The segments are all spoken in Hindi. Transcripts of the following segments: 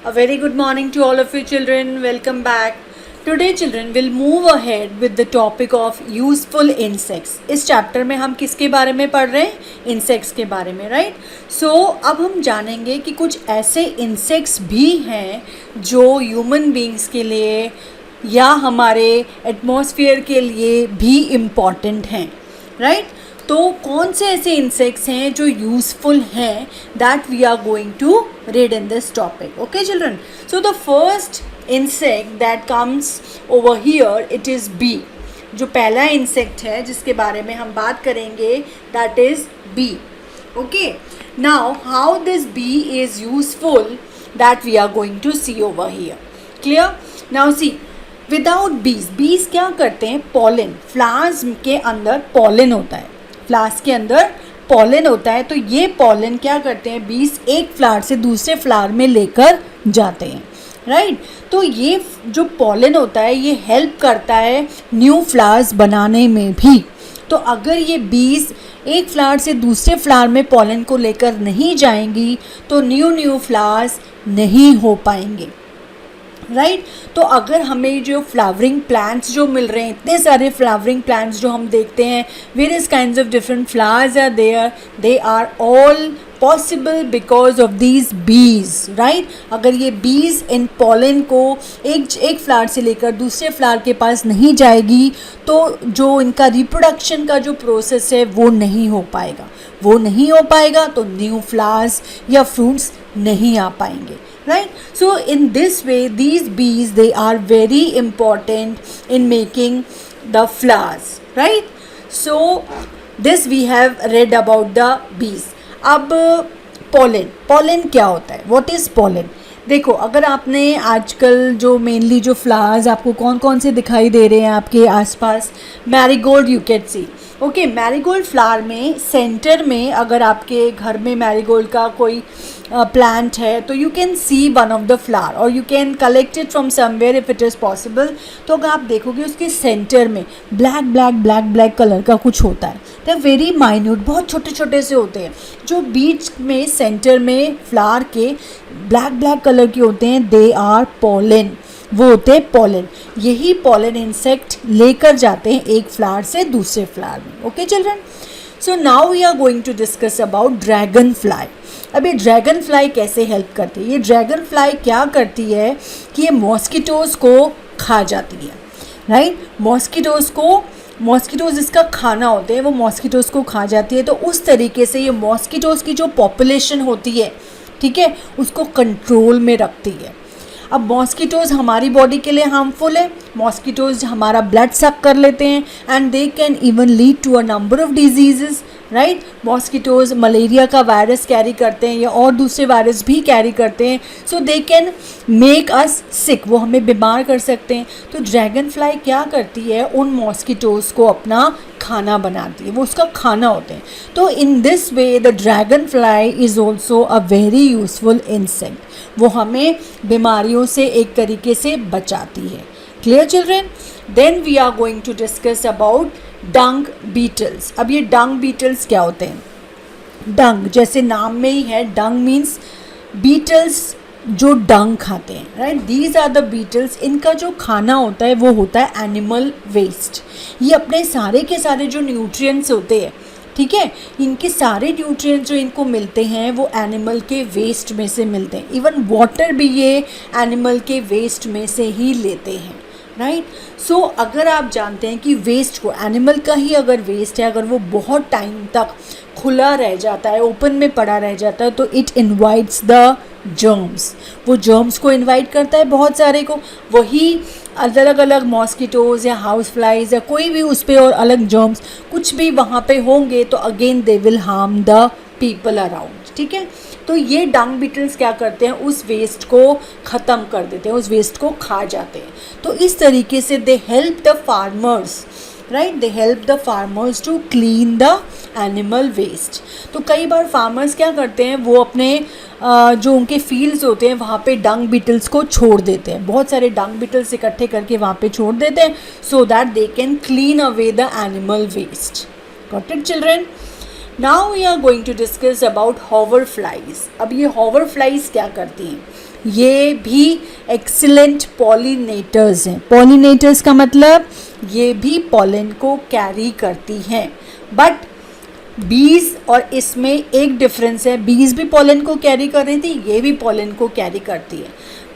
A very good morning to all of you children. Welcome back. Today children will move ahead with the topic of useful insects. इस चैप्टर में हम किसके बारे में पढ़ रहे हैं? इंसेक्ट्स के बारे में, राइट? अब हम जानेंगे कि कुछ ऐसे इंसेक्ट्स भी हैं जो ह्यूमन बींग्स के लिए या हमारे एटमॉस्फेयर के लिए भी इम्पॉर्टेंट हैं, राइट? तो कौन से ऐसे इंसेक्ट्स हैं जो यूज़फुल हैं that we are going to read in this topic. Okay children, so the first insect that comes over here it is bee. जो पहला इंसेक्ट है जिसके बारे में हम बात करेंगे that is bee. Okay, now how this bee is useful that we are going to see over here. Clear? Now see, without bees क्या करते हैं? पॉलन, फ्लावर्स के अंदर पॉलन होता है, फ्लावर्स के अंदर पॉलन होता है. तो ये पॉलन क्या करते हैं? बीज एक फ्लावर से दूसरे फ्लावर में लेकर जाते हैं, राइट? तो ये जो पॉलन होता है ये हेल्प करता है न्यू फ्लावर्स बनाने में भी. तो अगर ये बीज एक फ्लावर से दूसरे फ्लावर में पॉलन को लेकर नहीं जाएंगी तो न्यू फ्लावर्स नहीं हो पाएंगे, राइट? तो अगर हमें जो फ्लावरिंग प्लांट्स जो मिल रहे हैं, इतने सारे फ्लावरिंग प्लांट्स जो हम देखते हैं, various kinds of different flowers are there, they are all possible because of these bees, right? अगर ये बीज इन पॉलन को एक फ्लावर से लेकर दूसरे फ्लावर के पास नहीं जाएगी तो जो इनका रिप्रोडक्शन का जो प्रोसेस है वो नहीं हो पाएगा तो न्यू फ्लावर्स या फ्रूट्स नहीं आ पाएंगे, right? So in this way these bees they are very important in making the flowers, right? So this we have read about the bees. अब pollen क्या होता है? What is pollen? देखो, अगर आपने आजकल जो मेनली जो फ्लावर्स आपको कौन कौन से दिखाई दे रहे हैं आपके आसपास, marigold you can C. Okay, marigold flower में सेंटर में अगर आपके घर में मैरीगोल्ड का कोई प्लांट है तो you can see one of the flower और you can collect it from somewhere if it is possible. तो अगर आप देखोगे उसके सेंटर में ब्लैक कलर का कुछ होता है. दे आर वेरी माइन्यूट, बहुत छोटे छोटे से होते हैं. जो बीच में सेंटर में फ्लावर के ब्लैक कलर के होते हैं, दे आर पॉलन, वो होते हैं पॉलन. यही पॉलन इंसेक्ट लेकर जाते हैं एक फ्लावर से दूसरे फ्लावर में. Okay children, so now we are going to discuss about dragonfly. अब ये ड्रैगन फ्लाई कैसे हेल्प करती है? ये ड्रैगन फ्लाई क्या करती है कि ये मॉस्किटोज़ को खा जाती है, राइट? मॉस्किटोज़ इसका खाना होते हैं, वो मॉस्किटोज़ को खा जाती है. तो उस तरीके से ये मॉस्किटोज़ की जो पॉपुलेशन होती है, ठीक है, उसको कंट्रोल में रखती है. अब मॉस्किटोज़ हमारी बॉडी के लिए हार्मफुल है. मॉस्किटोज़ हमारा ब्लड सक कर लेते हैं and they can even lead to a number of diseases, right? Mosquitoes malaria का वायरस कैरी करते हैं या और दूसरे वायरस भी कैरी करते हैं. सो दे कैन मेक अस सिक, वो हमें बीमार कर सकते हैं. तो ड्रैगन फ्लाई क्या करती है? उन मॉस्किटोज़ को अपना खाना बनाती है, वो उसका खाना होते हैं. तो in this way the dragonfly is also a very useful insect. वो हमें बीमारियों से एक तरीके से बचाती है. Clear children? Then we are going to discuss about dung beetles. अब ये डंग बीटल्स क्या होते हैं? डंग जैसे नाम में ही है, डंग मीन्स बीटल्स जो डंग खाते हैं, right? These are the beetles. इनका जो खाना होता है वो होता है एनिमल वेस्ट. ये अपने सारे के सारे जो न्यूट्रिएंट्स होते हैं, ठीक है, इनके सारे न्यूट्रिएंट्स जो इनको मिलते हैं वो एनिमल के वेस्ट में से मिलते हैं. इवन वाटर भी ये एनिमल के वेस्ट में से ही लेते हैं, राइट? सो अगर आप जानते हैं कि वेस्ट को, एनिमल का ही अगर वेस्ट है, अगर वो बहुत टाइम तक खुला रह जाता है, ओपन में पड़ा रह जाता है, तो इट इनवाइट्स द जर्म्स. वो जर्म्स को इनवाइट करता है बहुत सारे को. वही अलग अलग मॉस्किटोज़ या हाउस फ्लाइज या कोई भी उस पर और अलग जर्म्स कुछ भी वहाँ पे होंगे तो again they will harm the people around, ठीक है? तो ये डंग बीटल्स क्या करते हैं? उस वेस्ट को ख़त्म कर देते हैं, उस वेस्ट को खा जाते हैं. तो इस तरीके से they help the farmers, right? They help the farmers to clean the animal waste. तो कई बार फार्मर्स क्या करते हैं? वो अपने जो उनके फील्ड्स होते हैं वहाँ पे डंग बीटल्स को छोड़ देते हैं, बहुत सारे डंग बीटल्स इकट्ठे करके वहाँ पे छोड़ देते हैं so that they can clean away the animal waste. Got it children? Now we are going to discuss about hoverflies. अब ये हॉवर फ्लाइज क्या करती हैं? ये भी एक्सीलेंट पॉलिनेटर्स हैं। पॉलिनेटर्स का मतलब ये भी पॉलन को कैरी करती हैं। बट बीज और इसमें एक डिफरेंस है, बीज भी पॉलन को कैरी कर रही थी, ये भी पॉलन को कैरी करती है।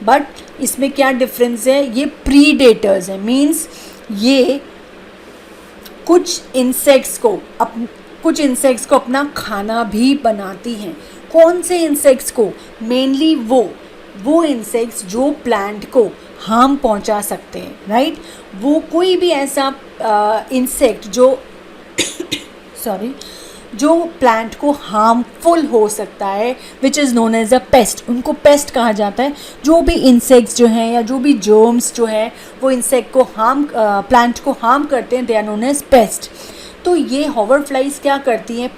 बट इसमें क्या डिफरेंस है? ये प्रीडेटर्स है, मीन्स ये कुछ इंसेक्ट्स को अपना खाना भी बनाती हैं। कौन से इंसेक्ट्स को? मेनली वो इंसेक्ट्स जो प्लांट को हार्म पहुंचा सकते हैं, राइट? वो कोई भी ऐसा इंसेक्ट जो प्लांट को हार्मफुल हो सकता है, which is known as a pest. उनको पेस्ट कहा जाता है। जो भी इंसेक्ट्स जो हैं या जो भी जर्म्स जो हैं वो इंसेक्ट को प्लांट को हार्म करते हैं, they are known as pest. तो ये हॉवर फ्लाइज क्या करती हैं?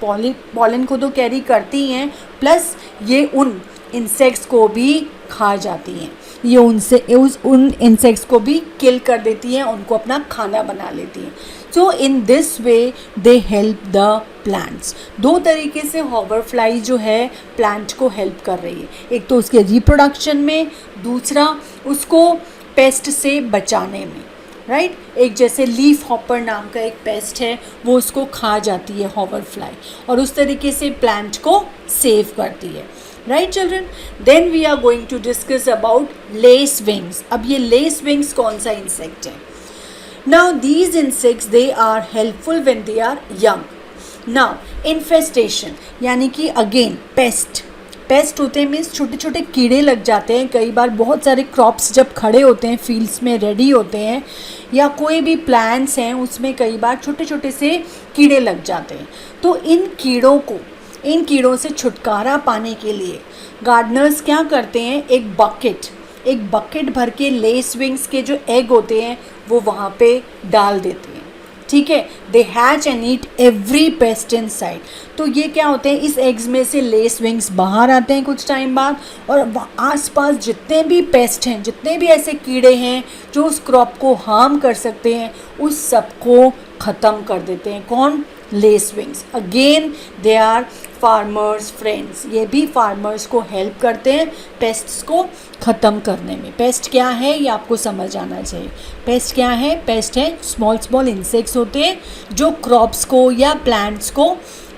पॉलन को तो कैरी करती हैं, प्लस ये उन इंसेक्ट्स को भी खा जाती हैं। ये उन इंसेक्ट्स को भी किल कर देती हैं, उनको अपना खाना बना लेती हैं। So in this way they help the plants. दो तरीके से हॉवर फ्लाई जो है प्लांट को हेल्प कर रही है। एक तो उसके रिप्रोडक्शन में, दूसरा उसको पेस्ट से बचाने में, राइट? एक जैसे लीफ हॉपर नाम का एक पेस्ट है, वो उसको खा जाती है हॉवर फ्लाई, और उस तरीके से प्लांट को सेव करती है। Right children? Then we are going to discuss about lacewings. अब ये लेस विंग्स कौन सा इंसेक्ट है? Now these insects they are helpful when they are young. Now infestation यानी कि अगेन पेस्ट होते हैं, मीन्स छोटे छोटे कीड़े लग जाते हैं। कई बार बहुत सारे क्रॉप्स जब खड़े होते हैं, फील्ड्स में रेडी होते हैं, या कोई भी प्लांट्स हैं उसमें कई बार छोटे छोटे से कीड़े लग जाते हैं। तो इन कीड़ों से छुटकारा पाने के लिए गार्डनर्स क्या करते हैं? एक बकेट भर के लेस विंग्स के जो एग होते हैं वो वहाँ पे डाल देते हैं, ठीक है? They hatch and eat every pest inside. तो ये क्या होते हैं? इस एग्स में से लेस विंग्स बाहर आते हैं कुछ टाइम बाद, और आसपास जितने भी पेस्ट हैं, जितने भी ऐसे कीड़े हैं जो उस क्रॉप को हार्म कर सकते हैं, उस सबको ख़त्म कर देते हैं। कौन? Lacewings. Again they are farmers' friends. ये भी फार्मर्स को हेल्प करते हैं पेस्ट्स को ख़त्म करने में। पेस्ट क्या है ये आपको समझ आना चाहिए। पेस्ट क्या है? पेस्ट है स्मॉल इंसेक्ट्स होते हैं जो क्रॉप्स को या प्लांट्स को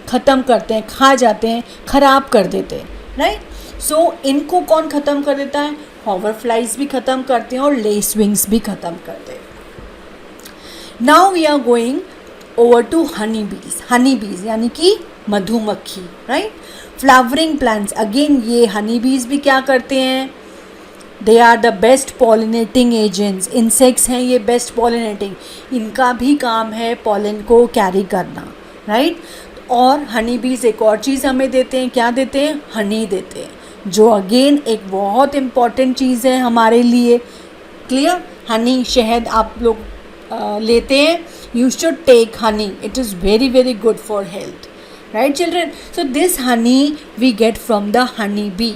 ख़त्म करते हैं, खा जाते हैं, ख़राब कर देते हैं, राइट? सो इनको कौन ख़त्म कर देता है? हॉवर फ्लाइज भी ख़त्म करते हैं और लेस विंग्स भी ख़त्म करते हैं। Now we are going over to honey bees यानी कि मधुमक्खी, राइट? Flowering plants. अगेन ये हनी बीज भी क्या करते हैं? They are the best pollinating agents. Insects हैं ये बेस्ट पॉलिनेटिंग, इनका भी काम है पॉलन को कैरी करना, राइट? और हनी बीज एक और चीज़ हमें देते हैं। क्या देते हैं? हनी देते हैं, जो अगेन एक बहुत इम्पॉर्टेंट चीज़ है हमारे लिए। क्लियर? हनी, शहद आप लोग लेते हैं, you should take honey. It is very very good for health, right children? So this honey we get from the honey bee.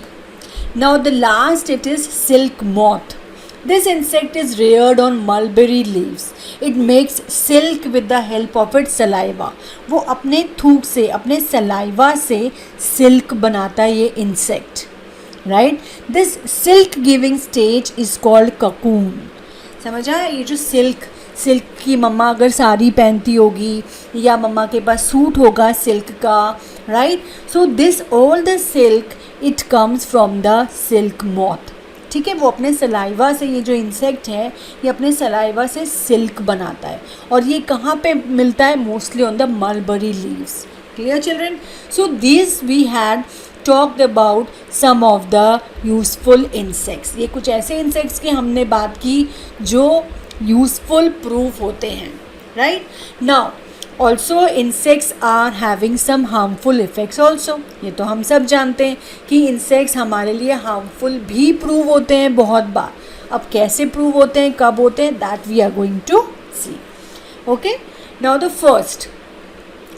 Now the last, it is silk moth. This insect is reared on mulberry leaves. It makes silk with the help of its saliva. वो अपने थूक से, अपने सलाइवा से सिल्क बनाता है ये insect, right? This silk giving stage is called cocoon. समझ आया? ये जो सिल्क की मम्मा अगर साड़ी पहनती होगी या मम्मा के पास सूट होगा सिल्क का, right? So this all the silk it comes from the silk moth, ठीक है? वो अपने सलाइवा से, ये जो इंसेक्ट है ये अपने सलाइवा से सिल्क बनाता है, और ये कहाँ पे मिलता है? Mostly on the mulberry leaves. Clear children? So this we had talked about some of the useful insects. ये कुछ ऐसे इंसेक्ट्स की हमने बात की जो यूजफुल प्रूफ होते हैं, right? Now also insects are having some harmful effects also. ये तो हम सब जानते हैं कि इंसेक्ट्स हमारे लिए हार्मफुल भी प्रूव होते हैं बहुत बार। अब कैसे प्रूव होते हैं, कब होते हैं, that we are going to see. Okay, now the first,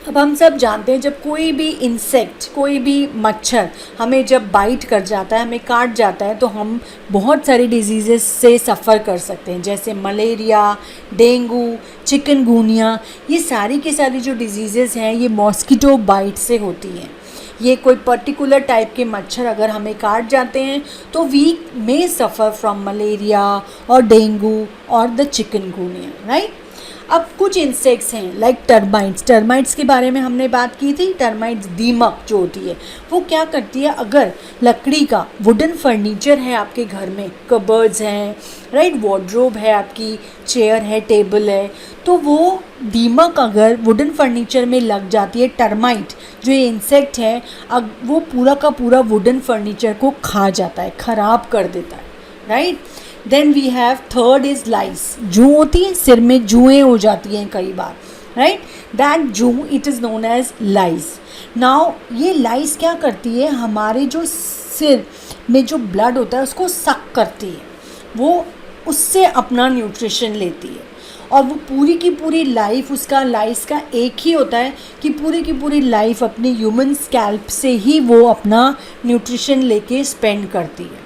अब हम सब जानते हैं जब कोई भी इंसेक्ट, कोई भी मच्छर हमें जब बाइट कर जाता है, हमें काट जाता है, तो हम बहुत सारी डिजीज़ेस से सफ़र कर सकते हैं, जैसे मलेरिया, डेंगू, चिकनगुनिया। ये सारी की सारी जो डिजीज़ेस हैं ये मॉस्किटो बाइट से होती हैं। ये कोई पर्टिकुलर टाइप के मच्छर अगर हमें काट जाते हैं तो we may suffer from malaria और डेंगू और द चिकनगुनिया, राइट। अब कुछ इंसेक्ट्स हैं लाइक टर्माइट्स के बारे में हमने बात की थी। टर्माइट्स दीमक जो होती है वो क्या करती है, अगर लकड़ी का वुडन फर्नीचर है आपके घर में, कबर्ड्स हैं, राइट, वार्डरोब है, आपकी चेयर है, टेबल है, तो वो दीमक अगर वुडन फर्नीचर में लग जाती है, टर्माइट जो ये इंसेक्ट है, अब वो पूरा का पूरा वुडन फर्नीचर को खा जाता है, ख़राब कर देता है, right. Then we have third is lice. जू होती है, सिर में जुएँ हो जाती हैं कई बार, राइट। दैट जू it is known as lice. Now ये लाइस क्या करती है, हमारे जो सिर में जो ब्लड होता है उसको सक करती है, वो उससे अपना न्यूट्रिशन लेती है, और वो पूरी की पूरी लाइफ उसका लाइस का एक ही होता है कि पूरी की पूरी लाइफ अपने ह्यूमन स्कैल्प से ही वो अपना न्यूट्रिशन लेके स्पेंड करती है,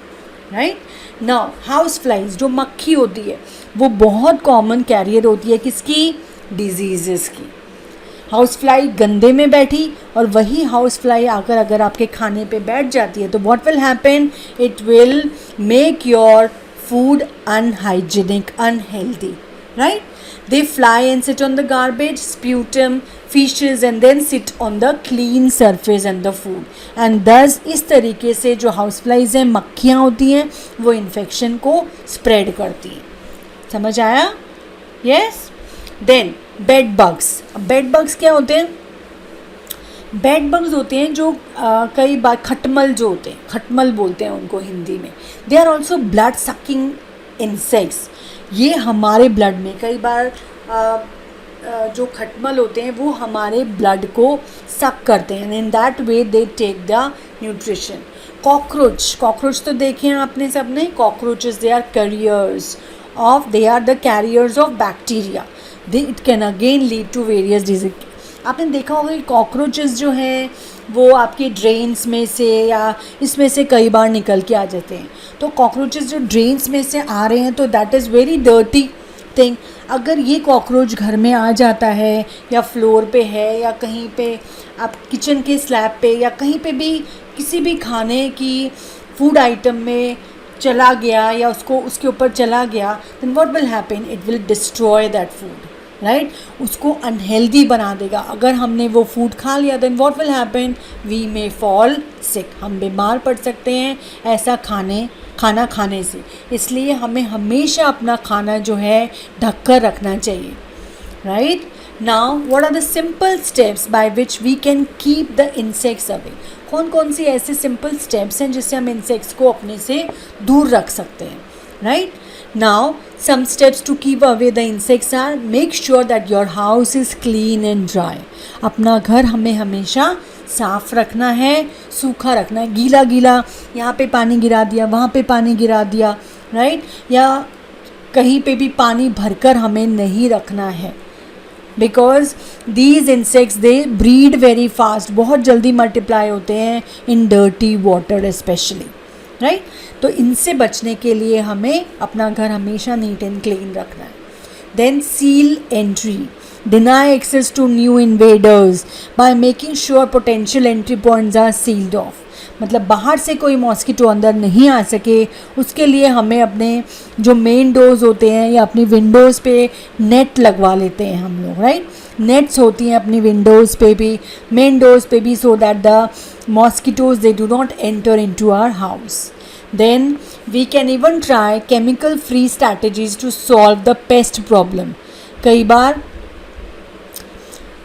राइट। नाउ हाउस फ्लाइज जो मक्खी होती है वो बहुत कॉमन कैरियर होती है किसकी, डिजीज़ेस की। हाउस फ्लाई गंदे में बैठी और वही हाउस फ्लाई आकर अगर आपके खाने पे बैठ जाती है तो what will happen, it will make your food unhygienic, unhealthy, right? They fly and sit on the garbage, sputum, fishes and then sit on the clean surface and the food. And thus इस तरीके से जो हाउस फ्लाइज हैं, मक्खियाँ होती हैं, वो इन्फेक्शन को स्प्रेड करती हैं। समझ आया? Yes. Then bed bugs. Bed bugs क्या होते हैं? बेड बग्स होते हैं जो कई बार खटमल जो होते हैं, खटमल बोलते हैं उनको हिंदी में। They are also blood sucking insects. ये हमारे ब्लड में कई बार जो खटमल होते हैं वो हमारे ब्लड को सक करते हैं, in that way they take the nutrition. Cockroach तो देखे हैं आपने सबने। Cockroaches they are carriers of, they are the carriers of bacteria. They it can again lead to various disease. आपने देखा होगा कि कॉकरोचेस जो हैं वो आपके ड्रेन्स में से या इसमें से कई बार निकल के आ जाते हैं। तो कॉकरोचेस जो ड्रेन्स में से आ रहे हैं तो that is very dirty thing. अगर ये कॉकरोच घर में आ जाता है या फ्लोर पे है या कहीं पे आप किचन के स्लैब पे या कहीं पे भी किसी भी खाने की फूड आइटम में चला गया या उसको उसके ऊपर चला गया, then what will happen, it will destroy that food, right. उसको अनहेल्दी बना देगा। अगर हमने वो फूड खा लिया then what will happen, we may fall sick, हम बीमार पड़ सकते हैं ऐसा खाना खाने से। इसलिए हमें हमेशा अपना खाना जो है ढक कर रखना चाहिए, right. Now what are the simple steps by which we can keep the insects away. कौन कौन सी ऐसे सिंपल स्टेप्स हैं जिससे हम इंसेक्ट्स को अपने से दूर रख सकते हैं, right. Now, some steps to keep away the insects are: make sure that your house is clean and dry. अपना घर हमें हमेशा साफ रखना है, सूखा रखना है। गीला गीला यहाँ पे पानी गिरा दिया, वहाँ पे पानी गिरा दिया, राइट, या कहीं पे भी पानी भरकर हमें नहीं रखना है। Because these insects they breed very fast, बहुत जल्दी मल्टीप्लाई होते हैं इन डर्टी वाटर स्पेशली, राइट। तो इनसे बचने के लिए हमें अपना घर हमेशा नीट एंड क्लीन रखना है। Then seal entry, deny access to new invaders by making sure potential entry points are sealed off. मतलब बाहर से कोई मॉस्किटो अंदर नहीं आ सके उसके लिए हमें अपने जो मेन डोर्स होते हैं या अपनी विंडोज़ पे नेट लगवा लेते हैं हम लोग, राइट। नेट्स होती हैं अपनी विंडोज़ पे भी, मेन डोर्स पे भी, so that the mosquitoes they do not enter into our house. Then we can even try chemical free strategies to solve the pest problem. कई बार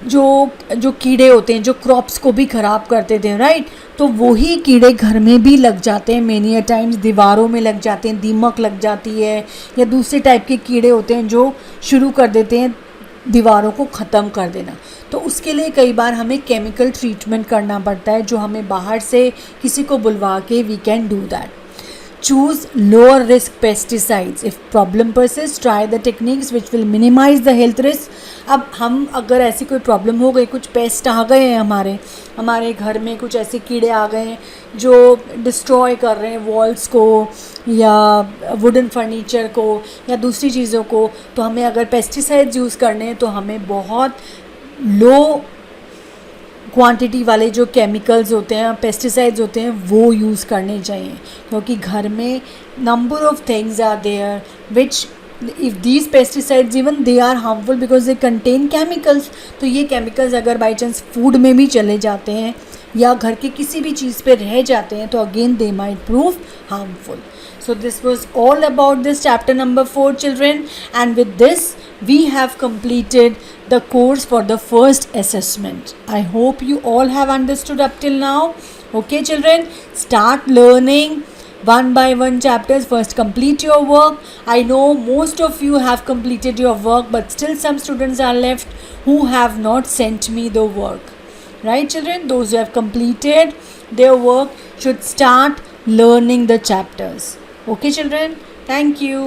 जो कीड़े होते हैं जो क्रॉप्स को भी ख़राब करते थे, राइट, तो वही कीड़े घर में भी लग जाते हैं। मेनी टाइम्स दीवारों में लग जाते हैं, दीमक लग जाती है, या दूसरे टाइप के कीड़े होते हैं जो शुरू कर देते हैं दीवारों को ख़त्म कर देना। तो उसके लिए कई बार हमें केमिकल ट्रीटमेंट करना पड़ता है जो हमें बाहर से किसी को बुलवा के we can do that. choose lower risk pesticides. If problem persists, try the techniques which will minimize the health risk. अब हम अगर ऐसी कोई प्रॉब्लम हो गई, कुछ पेस्ट आ गए हैं हमारे घर में, कुछ ऐसे कीड़े आ गए हैं जो डिस्ट्रॉय कर रहे हैं वॉल्स को या वुडन फर्नीचर को या दूसरी चीज़ों को, तो हमें अगर पेस्टिसाइड्स यूज़ करने हैं तो हमें बहुत लो क्वांटिटी वाले जो केमिकल्स होते हैं, पेस्टिसाइड्स होते हैं, वो यूज़ करने चाहिए, क्योंकि घर में number of things are there which if these pesticides even they are harmful because they contain chemicals. तो ये केमिकल्स अगर बाई चांस फूड में भी चले जाते हैं या घर के किसी भी चीज़ पे रह जाते हैं तो again they might prove harmful. So this was all about this chapter number 4, children, and with this we have completed the course for the first assessment. I hope you all have understood up till now. Okay children, start learning one by one chapters. First complete your work. I know most of you have completed your work, but still some students are left who have not sent me the work. Right children, those who have completed their work should start learning the chapters. Okay children, thank you.